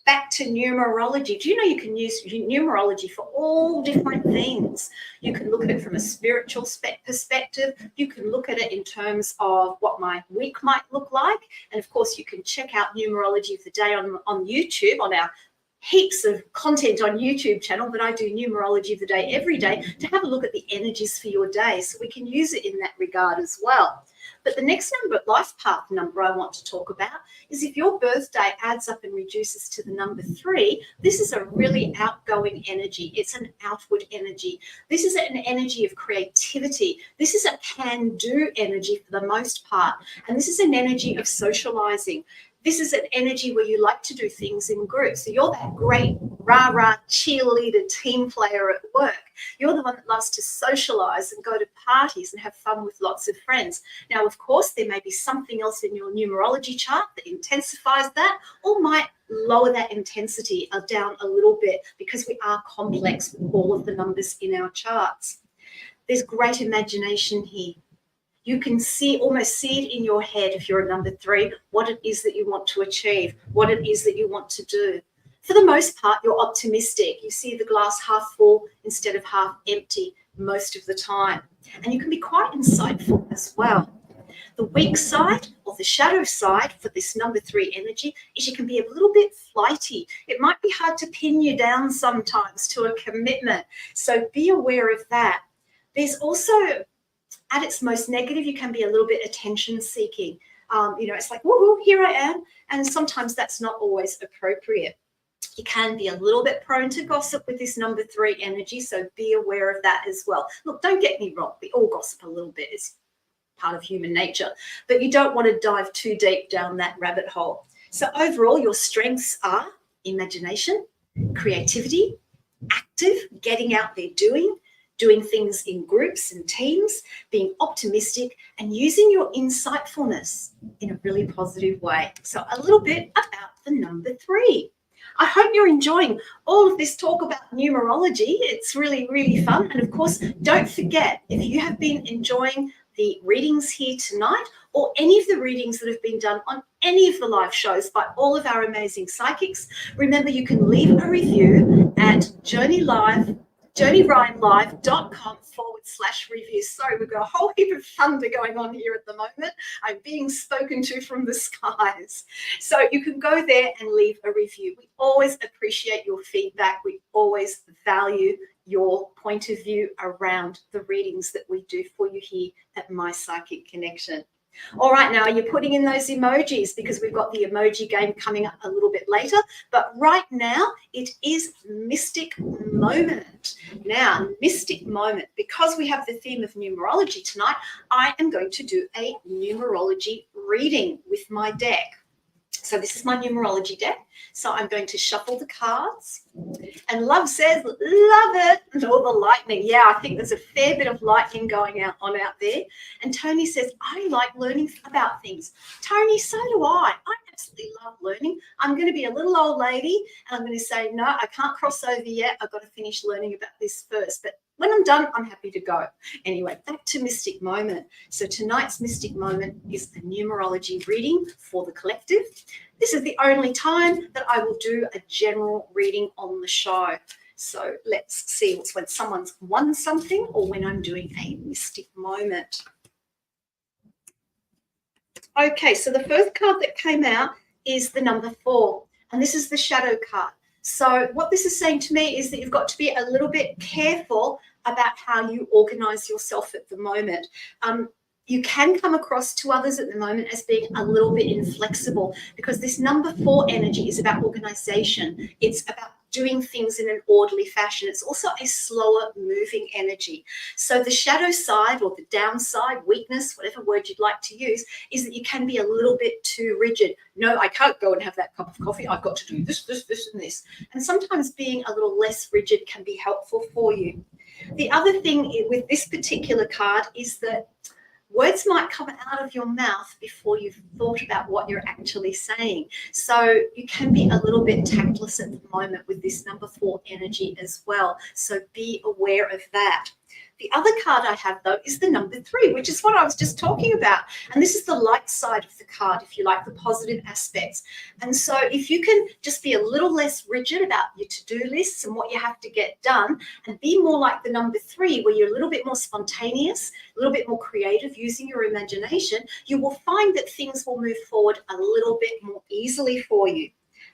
back to numerology. Do you know you can use numerology for all different things? You can look at it from a spiritual perspective. You can look at it in terms of what my week might look like. And of course, you can check out Numerology of the Day on YouTube, on our heaps of content on YouTube channel, but I do Numerology of the Day every day to have a look at the energies for your day, so we can use it in that regard as well. But the next number, life path number I want to talk about, is if your birthday adds up and reduces to the number 3, this is a really outgoing energy. It's an outward energy. This is an energy of creativity. This is a can-do energy for the most part. And this is an energy of socializing. This is an energy where you like to do things in groups. So you're that great rah-rah cheerleader team player at work. You're the one that loves to socialize and go to parties and have fun with lots of friends. Now, of course, there may be something else in your numerology chart that intensifies that, or might lower that intensity down a little bit, because we are complex with all of the numbers in our charts. There's great imagination here. You can almost see it in your head, if you're a number 3, what it is that you want to achieve, what it is that you want to do. For the most part, you're optimistic. You see the glass half full instead of half empty most of the time. And you can be quite insightful as well. The weak side, or the shadow side, for this number 3 energy is you can be a little bit flighty. It might be hard to pin you down sometimes to a commitment. So be aware of that. There's also, at its most negative, you can be a little bit attention seeking. It's like, woohoo, here I am. And sometimes that's not always appropriate. You can be a little bit prone to gossip with this number 3 energy, so be aware of that as well. Look, don't get me wrong, we all gossip a little bit. It's part of human nature, but you don't want to dive too deep down that rabbit hole. So overall, your strengths are imagination, creativity, active, getting out there doing things in groups and teams, being optimistic, and using your insightfulness in a really positive way. So a little bit about the number 3. I hope you're enjoying all of this talk about numerology. It's really, really fun. And of course, don't forget, if you have been enjoying the readings here tonight, or any of the readings that have been done on any of the live shows by all of our amazing psychics, remember you can leave a review at journeyryanlive.com/review. Sorry, we've got a whole heap of thunder going on here at the moment. I'm being spoken to from the skies. So you can go there and leave a review. We always appreciate your feedback. We always value your point of view around the readings that we do for you here at My Psychic Connection. All right, now you're putting in those emojis because we've got the emoji game coming up a little bit later. But right now, it is Mystic Moment. Now, Mystic Moment, because we have the theme of numerology tonight, I am going to do a numerology reading with my deck. So this is my numerology deck. So I'm going to shuffle the cards. And Love says, love it. And all the lightning. Yeah, I think there's a fair bit of lightning going out there. And Tony says, I like learning about things. Tony, so do I. I absolutely love learning. I'm going to be a little old lady and I'm going to say, no, I can't cross over yet. I've got to finish learning about this first. But when I'm done, I'm happy to go. Anyway, back to Mystic Moment. So tonight's Mystic Moment is a numerology reading for the collective. This is the only time that I will do a general reading on the show. So let's see, it's when someone's won something or when I'm doing a Mystic Moment. Okay, so the first card that came out is the number 4, and this is the shadow card. So what this is saying to me is that you've got to be a little bit careful about how you organize yourself at the moment. You can come across to others at the moment as being a little bit inflexible because this number 4 energy is about organization. It's about doing things in an orderly fashion. It's also a slower moving energy. So the shadow side or the downside, weakness, whatever word you'd like to use, is that you can be a little bit too rigid. No, I can't go and have that cup of coffee. I've got to do this, this, this, and this. And sometimes being a little less rigid can be helpful for you. The other thing with this particular card is that words might come out of your mouth before you've thought about what you're actually saying. So you can be a little bit tactless at the moment with this number 4 energy as well. So be aware of that. The other card I have, though, is the number 3, which is what I was just talking about. And this is the light side of the card, if you like, the positive aspects. And so if you can just be a little less rigid about your to-do lists and what you have to get done and be more like the number 3, where you're a little bit more spontaneous, a little bit more creative, using your imagination, you will find that things will move forward a little bit more easily for you.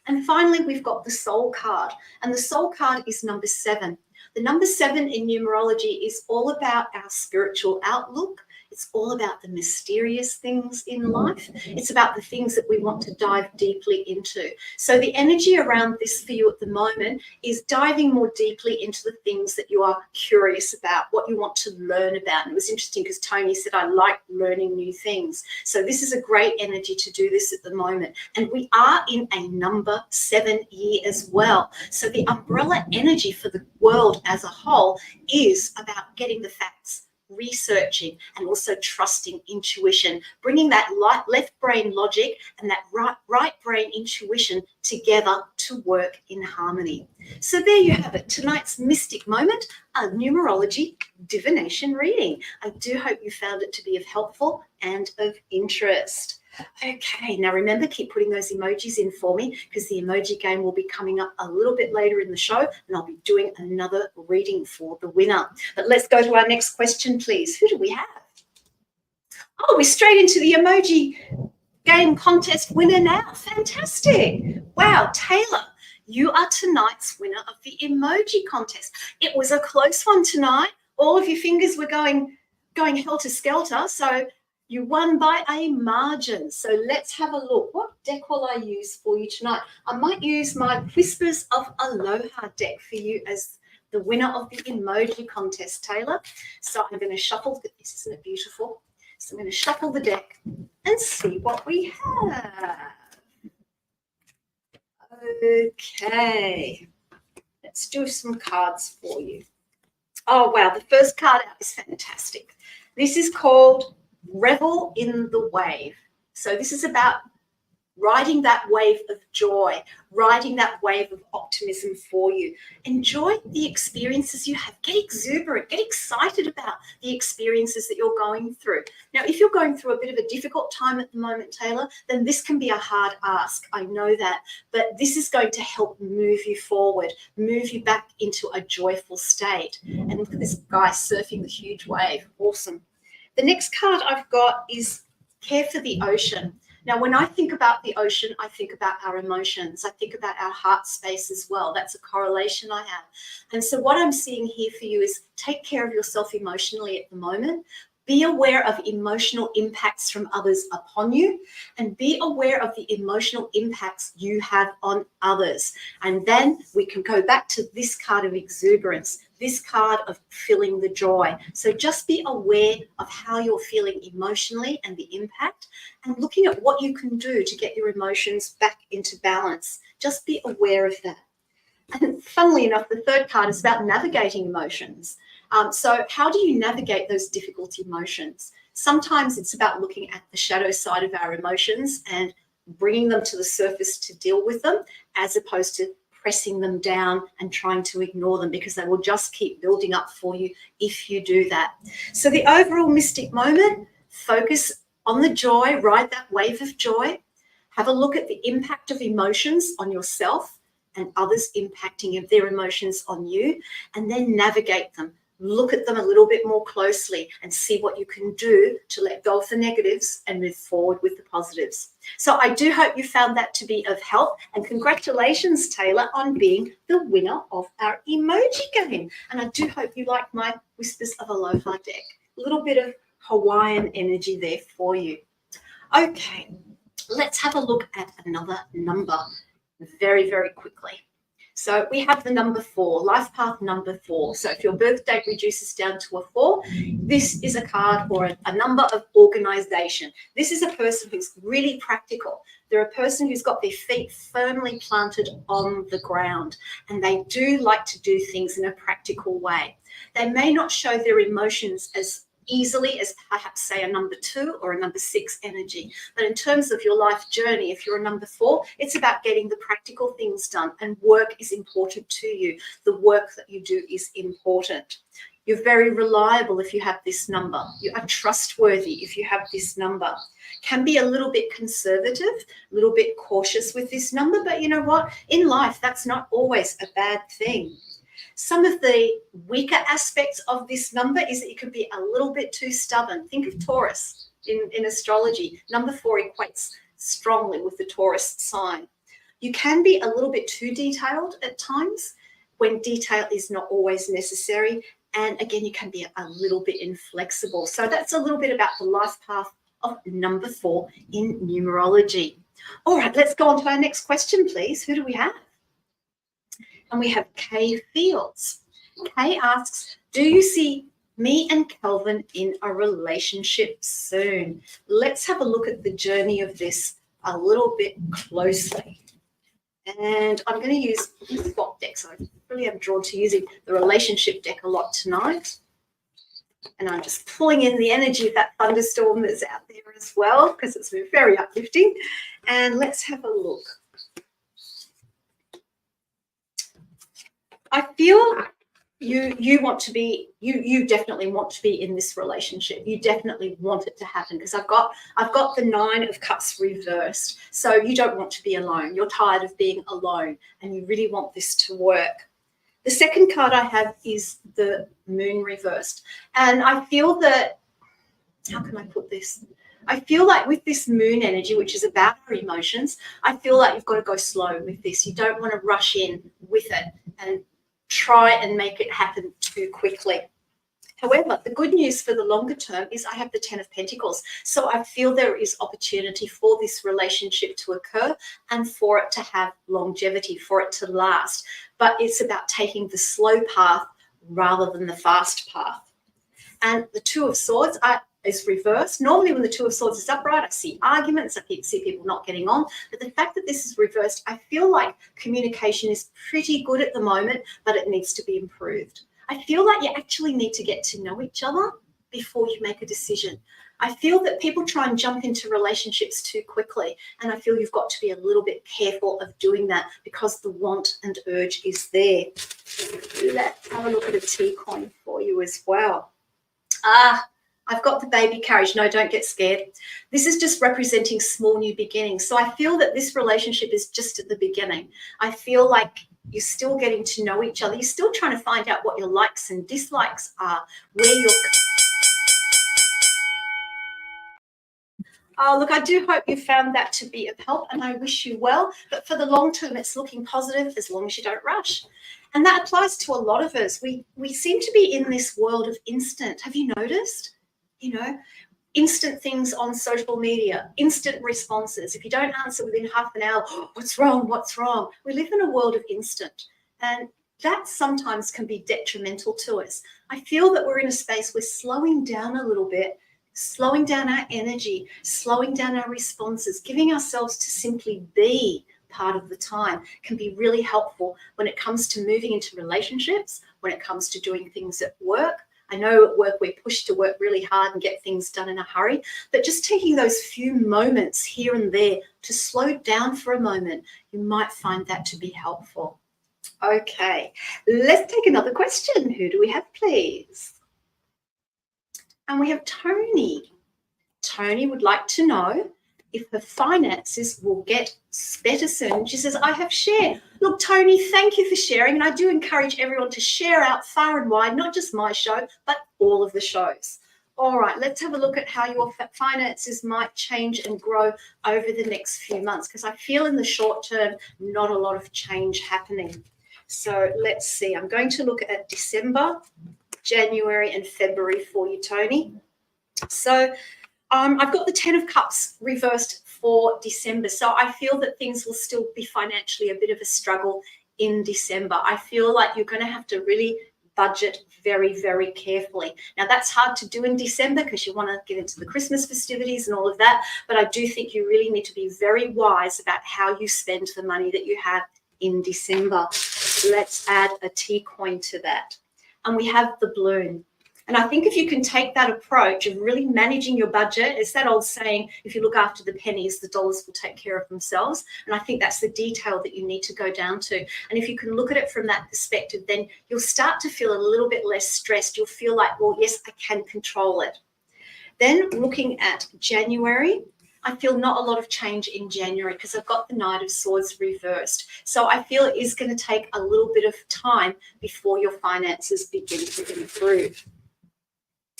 And finally, we've got the soul card. And the soul card is number 7. The number 7 in numerology is all about our spiritual outlook. It's all about the mysterious things in life. It's about the things that we want to dive deeply into. So the energy around this for you at the moment is diving more deeply into the things that you are curious about, what you want to learn about. And it was interesting because Tony said, I like learning new things. So this is a great energy to do this at the moment. And we are in a number 7 year as well. So the umbrella energy for the world as a whole is about getting the facts, researching, and also trusting intuition, bringing that left brain logic and that right brain intuition together to work in harmony. So there you have it, tonight's Mystic Moment, a numerology divination reading. I do hope you found it to be of helpful and of interest. Okay, now remember, keep putting those emojis in for me because the emoji game will be coming up a little bit later in the show and I'll be doing another reading for the winner. But let's go to our next question, please. Who do we have? Oh, we're straight into the emoji game contest winner now. Fantastic. Wow, Taylor, you are tonight's winner of the emoji contest. It was a close one tonight. All of your fingers were going helter-skelter, so you won by a margin. So let's have a look. What deck will I use for you tonight? I might use my Whispers of Aloha deck for you as the winner of the emoji contest, Taylor. So I'm going to shuffle. This isn't it beautiful? So I'm going to shuffle the deck and see what we have. Okay. Let's do some cards for you. Oh, wow. The first card out is fantastic. This is called Revel in the Wave. So this is about riding that wave of joy, riding that wave of optimism for you. Enjoy the experiences you have. Get exuberant, get excited about the experiences that you're going through. Now, if you're going through a bit of a difficult time at the moment, Taylor, then this can be a hard ask. I know that, but this is going to help move you forward, move you back into a joyful state. And look at this guy surfing the huge wave. Awesome. The next card I've got is Care for the Ocean. Now, when I think about the ocean, I think about our emotions. I think about our heart space as well. That's a correlation I have. And so what I'm seeing here for you is take care of yourself emotionally at the moment. Be aware of emotional impacts from others upon you, and be aware of the emotional impacts you have on others. And then we can go back to this card of exuberance, this card of feeling the joy. So just be aware of how you're feeling emotionally and the impact, and looking at what you can do to get your emotions back into balance. Just be aware of that. And funnily enough, the third card is about navigating emotions. So how do you navigate those difficult emotions? Sometimes it's about looking at the shadow side of our emotions and bringing them to the surface to deal with them, as opposed to pressing them down and trying to ignore them, because they will just keep building up for you if you do that. So the overall mystic moment, focus on the joy, ride that wave of joy. Have a look at the impact of emotions on yourself and others impacting their emotions on you, and then navigate them. Look at them a little bit more closely and see what you can do to let go of the negatives and move forward with the positives. So I do hope you found that to be of help, and congratulations, Taylor, on being the winner of our emoji game. And I do hope you like my Whispers of Aloha deck. A little bit of Hawaiian energy there for you. Okay, let's have a look at another number very, very quickly. So we have the number 4, life path number 4. So if your birth date reduces down to a 4, this is a card or a number of organization. This is a person who's really practical. They're a person who's got their feet firmly planted on the ground, and they do like to do things in a practical way. They may not show their emotions as easily as perhaps say a number 2 or a number 6 energy. But in terms of your life journey, if you're a number 4, it's about getting the practical things done, and work is important to you. The work that you do is important. You're very reliable if you have this number. You are trustworthy if you have this number. Can be a little bit conservative, a little bit cautious with this number, but you know what? In life, that's not always a bad thing. Some of the weaker aspects of this number is that you can be a little bit too stubborn. Think of Taurus in astrology. Number 4 equates strongly with the Taurus sign. You can be a little bit too detailed at times when detail is not always necessary. And again, you can be a little bit inflexible. So that's a little bit about the life path of number 4 in numerology. All right, let's go on to our next question, please. Who do we have? And we have Kay Fields. Kay asks, do you see me and Kelvin in a relationship soon? Let's have a look at the journey of this a little bit closely. And I'm going to use the swap deck. So I really am drawn to using the relationship deck a lot tonight. And I'm just pulling in the energy of that thunderstorm that's out there as well, because it's been very uplifting. And let's have a look. I feel you want to be, you definitely want to be in this relationship. You definitely want it to happen, because I've got the 9 of Cups reversed. So you don't want to be alone. You're tired of being alone, and you really want this to work. The second card I have is the Moon reversed. And I feel that, how can I put this? I feel like with this Moon energy, which is about our emotions, I feel like you've got to go slow with this. You don't want to rush in with it and try and make it happen too quickly. However, the good news for the longer term is I have the 10 of Pentacles. So I feel there is opportunity for this relationship to occur and for it to have longevity, for it to last. But it's about taking the slow path rather than the fast path. And the 2 of Swords is reversed. Normally when the 2 of Swords is upright, I see arguments, I see people not getting on. But the fact that this is reversed, I feel like communication is pretty good at the moment, but it needs to be improved. I feel like you actually need to get to know each other before you make a decision. I feel that people try and jump into relationships too quickly, and I feel you've got to be a little bit careful of doing that, because the want and urge is there. Let's have a look at a T coin for you as well. I've got the baby carriage. No, don't get scared. This is just representing small new beginnings. So I feel that this relationship is just at the beginning. I feel like you're still getting to know each other. You're still trying to find out what your likes and dislikes are, where you're... Oh, look, I do hope you found that to be of help, and I wish you well. But for the long term, it's looking positive as long as you don't rush. And that applies to a lot of us. We seem to be in this world of instant. Have you noticed? instant things on social media, instant responses. If you don't answer within half an hour, oh, what's wrong? What's wrong? We live in a world of instant, and that sometimes can be detrimental to us. I feel that we're in a space where slowing down a little bit, slowing down our energy, slowing down our responses, giving ourselves to simply be part of the time can be really helpful when it comes to moving into relationships, when it comes to doing things at work. I know at work we're pushed to work really hard and get things done in a hurry, but just taking those few moments here and there to slow down for a moment, you might find that to be helpful. Okay, let's take another question. Who do we have, please? And we have Tony. Tony would like to know if her finances will get better soon. She says, I have shared. Look, Tony, thank you for sharing. And I do encourage everyone to share out far and wide, not just my show, but all of the shows. All right, let's have a look at how your finances might change and grow over the next few months, because I feel in the short term, not a lot of change happening. So let's see. I'm going to look at December, January, and February for you, Tony. So I've got the 10 of Cups reversed for December. So I feel that things will still be financially a bit of a struggle in December. I feel like you're going to have to really budget very, very carefully. Now, that's hard to do in December because you want to get into the Christmas festivities and all of that. But I do think you really need to be very wise about how you spend the money that you have in December. Let's add a T coin to that. And we have the balloon. And I think if you can take that approach of really managing your budget, it's that old saying, if you look after the pennies, the dollars will take care of themselves. And I think that's the detail that you need to go down to. And if you can look at it from that perspective, then you'll start to feel a little bit less stressed. You'll feel like, well, yes, I can control it. Then looking at January, I feel not a lot of change in January because I've got the Knight of Swords reversed. So I feel it is going to take a little bit of time before your finances begin to improve.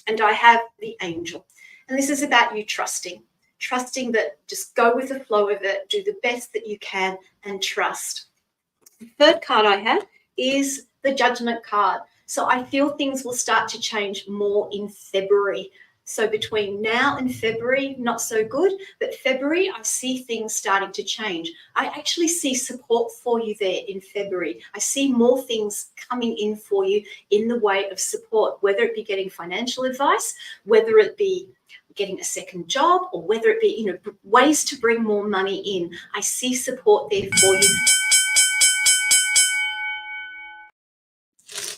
And I have the Angel. And this is about you trusting that just go with the flow of it, do the best that you can and trust. The third card I have is the Judgment card. So I feel things will start to change more in February. So between now and February, not so good, but February, I see things starting to change. I actually see support for you there in February. I see more things coming in for you in the way of support, whether it be getting financial advice, whether it be getting a second job, or whether it be, ways to bring more money in. I see support there for you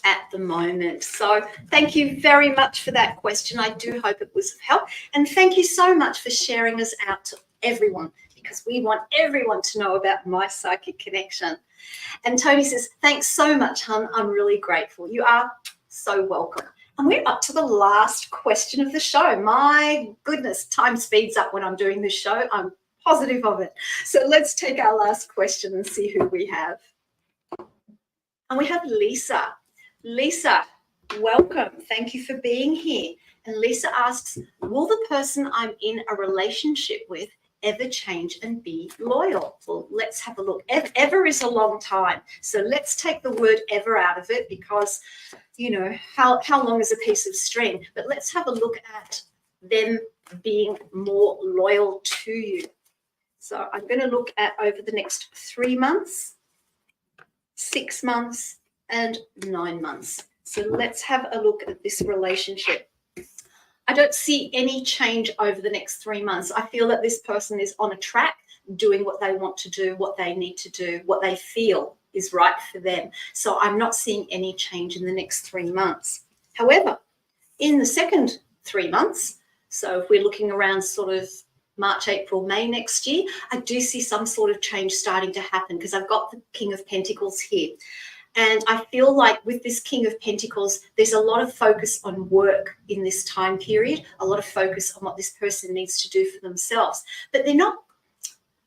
at the moment. So thank you very much for that question. I do hope it was of help. And thank you so much for sharing us out to everyone, because we want everyone to know about my psychic connection. And Tony says, thanks so much, hon. I'm really grateful. You are so welcome. And we're up to the last question of the show. My goodness, time speeds up when I'm doing this show. I'm positive of it. So let's take our last question and see who we have. And we have Lisa. Lisa, welcome. Thank you for being here. And Lisa asks, will the person I'm in a relationship with ever change and be loyal? Well, let's have a look. Ever is a long time. So let's take the word ever out of it because, how long is a piece of string? But let's have a look at them being more loyal to you. So I'm going to look at over the next 3 months, 6 months, and 9 months. So let's have a look at this relationship. I don't see any change over the next 3 months. I feel that this person is on a track, doing what they want to do, what they need to do, what they feel is right for them. So I'm not seeing any change in the next 3 months. However, in the second 3 months, so if we're looking around sort of March, April, May next year, I do see some sort of change starting to happen because I've got the King of Pentacles here. And I feel like with this King of Pentacles, there's a lot of focus on work in this time period, a lot of focus on what this person needs to do for themselves. But they're not,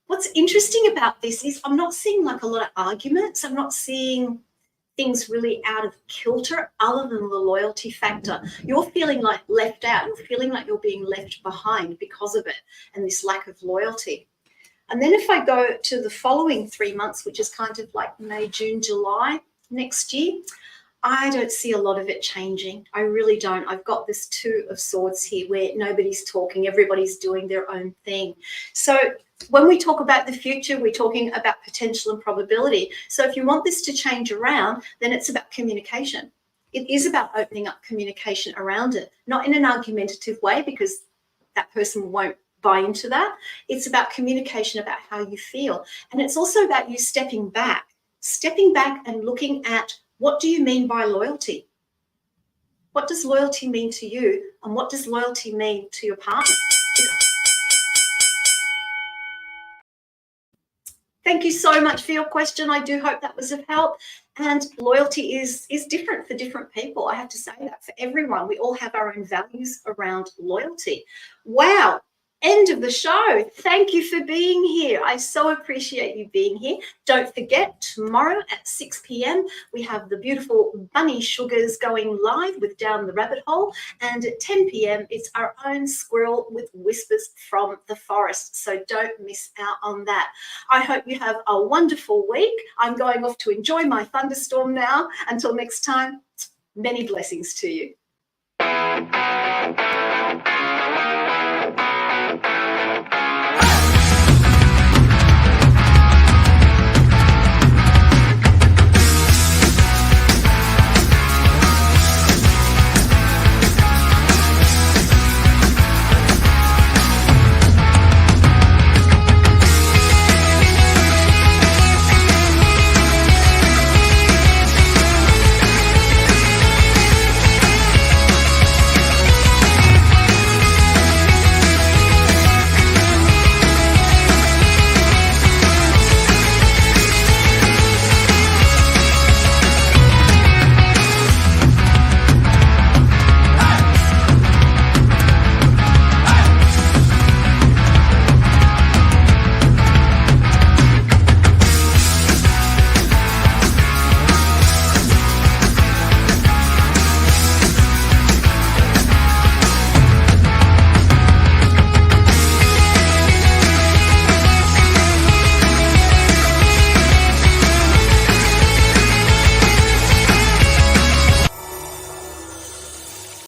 what's interesting about this is I'm not seeing like a lot of arguments. I'm not seeing things really out of kilter other than the loyalty factor. You're feeling like left out. You're feeling like you're being left behind because of it and this lack of loyalty. And then if I go to the following 3 months, which is kind of like May, June, July, next year, I don't see a lot of it changing. I really don't. I've got this Two of Swords here where nobody's talking, everybody's doing their own thing. So when we talk about the future, we're talking about potential and probability. So if you want this to change around, then it's about communication. It is about opening up communication around it, not in an argumentative way, because that person won't buy into that. It's about communication about how you feel. And it's also about you stepping back and looking at, what do you mean by loyalty? What does loyalty mean to you? And what does loyalty mean to your partner? Thank you so much for your question. I do hope that was of help. And loyalty is different for different people. I have to say that for everyone. We all have our own values around loyalty. Wow. End of the show. Thank you for being here. I so appreciate you being here. Don't forget, tomorrow at 6 p.m. we have the beautiful Bunny Sugars going live with Down the Rabbit Hole, and at 10 p.m. it's our own Squirrel with Whispers from the Forest. So don't miss out on that. I hope you have a wonderful week. I'm going off to enjoy my thunderstorm now. Until next time, many blessings to you.